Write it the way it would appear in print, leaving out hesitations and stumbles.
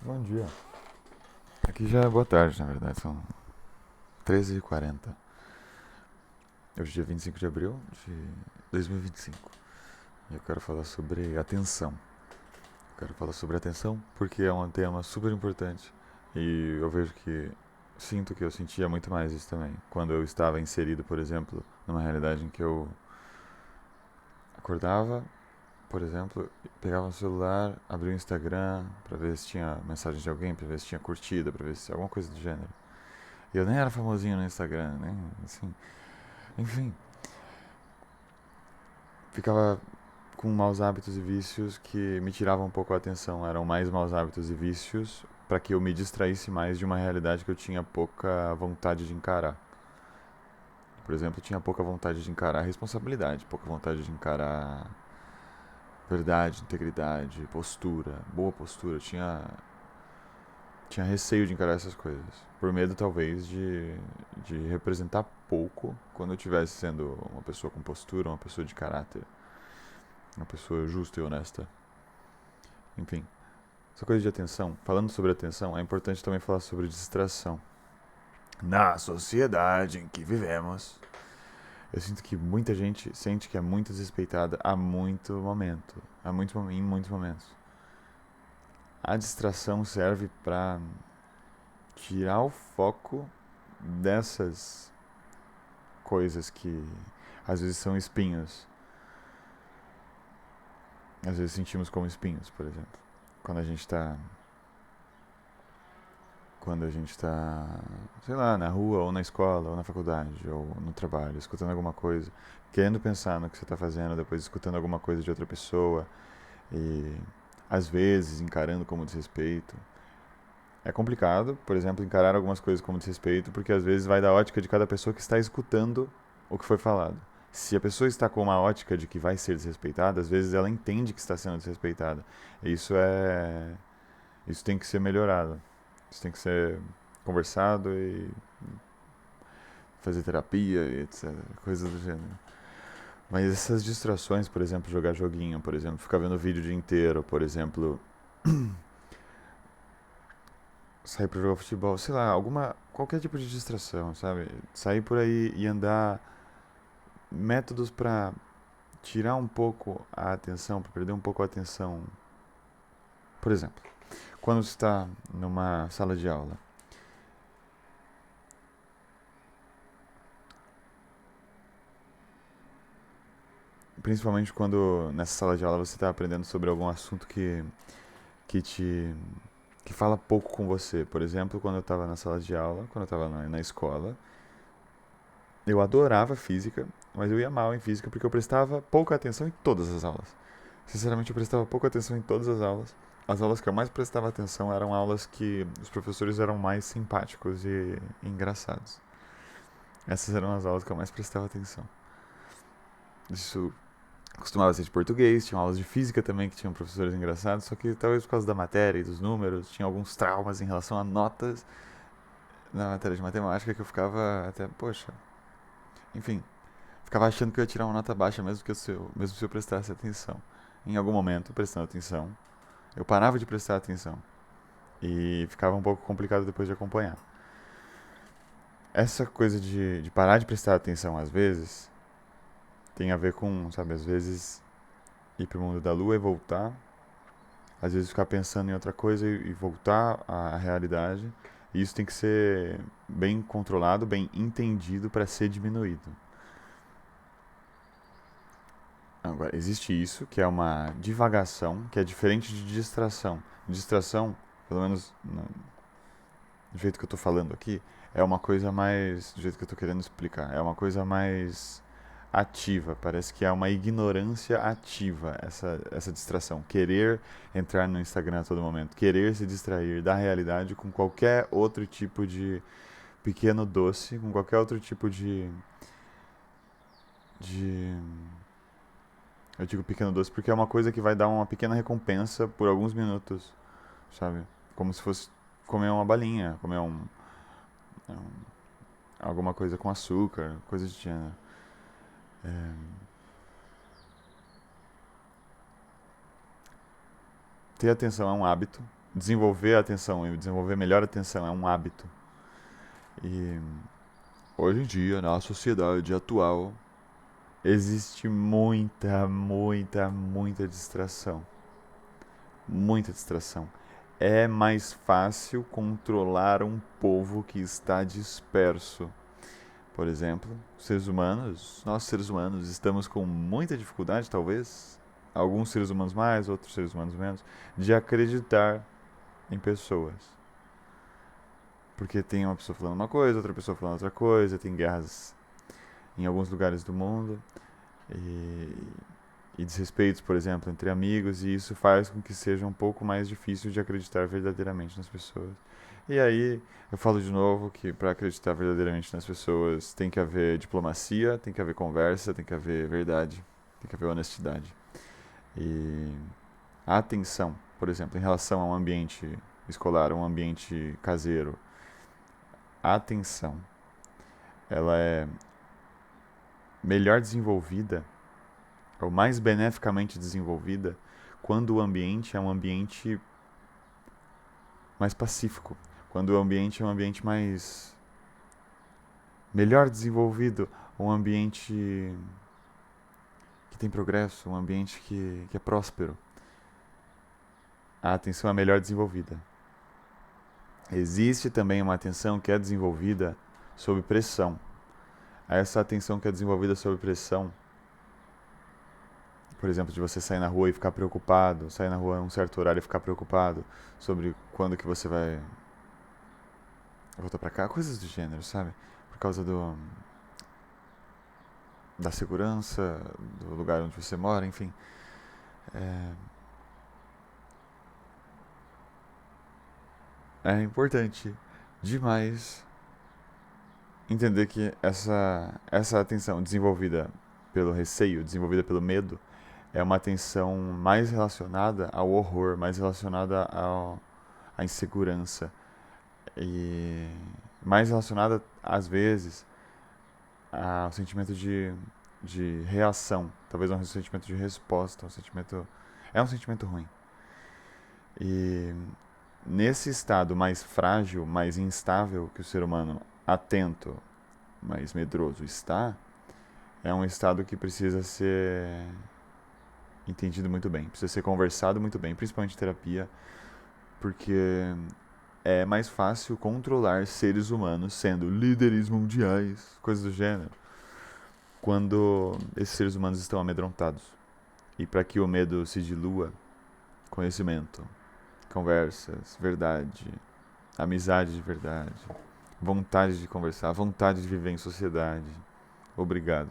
Bom dia. Aqui já é boa tarde, na verdade, são 13h40. Hoje é dia 25 de abril de 2025. E eu quero falar sobre atenção. Eu quero falar sobre atenção porque é um tema super importante. E eu vejo que, sinto que eu sentia muito mais isso também. Quando eu estava inserido, por exemplo, numa realidade em que eu acordava, por exemplo, pegava o celular, abria o Instagram pra ver se tinha mensagem de alguém, pra ver se tinha curtida, pra ver se alguma coisa do gênero. E eu nem era famosinho no Instagram, nem assim. Enfim, ficava com maus hábitos e vícios que me tiravam um pouco a atenção. Eram mais maus hábitos e vícios para que eu me distraísse mais de uma realidade que eu tinha pouca vontade de encarar. Por exemplo, eu tinha pouca vontade de encarar responsabilidade, pouca vontade de encarar verdade, integridade, postura, boa postura. Eu tinha receio de encarar essas coisas. Por medo, talvez, de representar pouco quando eu estivesse sendo uma pessoa com postura, uma pessoa de caráter, uma pessoa justa e honesta. Enfim, essa coisa de atenção. Falando sobre atenção, é importante também falar sobre distração. Na sociedade em que vivemos, eu sinto que muita gente sente que é muito desrespeitada a muito momento. Em muitos momentos. A distração serve para tirar o foco dessas coisas que às vezes são espinhos. Às vezes sentimos como espinhos, por exemplo. Quando a gente está quando a gente está, sei lá, na rua, ou na escola, ou na faculdade, ou no trabalho, escutando alguma coisa, querendo pensar no que você está fazendo, depois escutando alguma coisa de outra pessoa, e às vezes encarando como desrespeito. É complicado, por exemplo, encarar algumas coisas como desrespeito, porque às vezes vai da ótica de cada pessoa que está escutando o que foi falado. Se a pessoa está com uma ótica de que vai ser desrespeitada, às vezes ela entende que está sendo desrespeitada. E isso tem que ser melhorado. Isso tem que ser conversado e fazer terapia e etc. Coisas do gênero. Mas essas distrações, por exemplo, jogar joguinho, por exemplo, ficar vendo vídeo o dia inteiro, por exemplo, sair pra jogar futebol, sei lá, qualquer tipo de distração, sabe? Sair por aí e andar, métodos pra tirar um pouco a atenção, pra perder um pouco a atenção. Por exemplo, quando você está numa sala de aula, principalmente quando nessa sala de aula você está aprendendo sobre algum assunto que te que fala pouco com você. Por exemplo, quando eu estava na sala de aula, quando eu estava na escola, eu adorava física, mas eu ia mal em física porque eu prestava pouca atenção em todas as aulas. Sinceramente, eu prestava pouca atenção em todas as aulas. As aulas que eu mais prestava atenção eram aulas que os professores eram mais simpáticos e engraçados. Essas eram as aulas que eu mais prestava atenção. Isso costumava ser de português, tinha aulas de física também que tinham professores engraçados, só que talvez por causa da matéria e dos números, tinha alguns traumas em relação a notas na matéria de matemática que eu ficava até, poxa, enfim, ficava achando que eu ia tirar uma nota baixa mesmo se eu prestasse atenção. Em algum momento, prestando atenção, eu parava de prestar atenção e ficava um pouco complicado depois de acompanhar. Essa coisa de parar de prestar atenção às vezes tem a ver com, sabe, às vezes ir pro mundo da lua e voltar, às vezes ficar pensando em outra coisa e voltar à realidade. E isso tem que ser bem controlado, bem entendido para ser diminuído. Agora, existe isso, que é uma divagação, que é diferente de distração. Distração, pelo menos do jeito que eu estou falando aqui, é uma coisa mais. Do jeito que eu estou querendo explicar, é uma coisa mais ativa. Parece que é uma ignorância ativa essa distração. Querer entrar no Instagram a todo momento, querer se distrair da realidade com qualquer outro tipo de pequeno doce, com qualquer outro tipo de eu digo pequeno doce porque é uma coisa que vai dar uma pequena recompensa por alguns minutos, sabe? Como se fosse comer uma balinha, comer alguma coisa com açúcar, coisa de gênero. É, ter atenção é um hábito, desenvolver a atenção e desenvolver melhor a atenção é um hábito. E hoje em dia, na sociedade atual, existe muita distração. Muita distração. É mais fácil controlar um povo que está disperso. Por exemplo, seres humanos, nós seres humanos estamos com muita dificuldade, talvez, alguns seres humanos mais, outros seres humanos menos, de acreditar em pessoas. Porque tem uma pessoa falando uma coisa, outra pessoa falando outra coisa, tem guerras em alguns lugares do mundo e, e desrespeitos, por exemplo, entre amigos, e isso faz com que seja um pouco mais difícil de acreditar verdadeiramente nas pessoas. E aí, eu falo de novo que para acreditar verdadeiramente nas pessoas tem que haver diplomacia, tem que haver conversa, tem que haver verdade, tem que haver honestidade. E a atenção, por exemplo, em relação a um ambiente escolar, um ambiente caseiro, a atenção, ela é melhor desenvolvida, ou mais beneficamente desenvolvida, quando o ambiente é um ambiente mais pacífico, quando o ambiente é um ambiente mais melhor desenvolvido, um ambiente que tem progresso, um ambiente que é próspero. A atenção é melhor desenvolvida. Existe também uma atenção que é desenvolvida sob pressão. Essa atenção que é desenvolvida sob pressão, por exemplo, de você sair na rua e ficar preocupado, sair na rua a um certo horário e ficar preocupado sobre quando que você vai voltar pra cá, coisas do gênero, sabe? Por causa da segurança, do lugar onde você mora, enfim. É, é importante demais entender que essa atenção desenvolvida pelo receio, desenvolvida pelo medo, é uma atenção mais relacionada ao horror, mais relacionada à insegurança e mais relacionada, às vezes, ao sentimento de reação, talvez um sentimento de resposta, é um sentimento ruim. E nesse estado mais frágil, mais instável que o ser humano atento, mais medroso está, é um estado que precisa ser entendido muito bem, precisa ser conversado muito bem, principalmente em terapia, porque é mais fácil controlar seres humanos sendo líderes mundiais, coisas do gênero, quando esses seres humanos estão amedrontados. E para que o medo se dilua, conhecimento, conversas, verdade, amizade de verdade, vontade de conversar, vontade de viver em sociedade. Obrigado.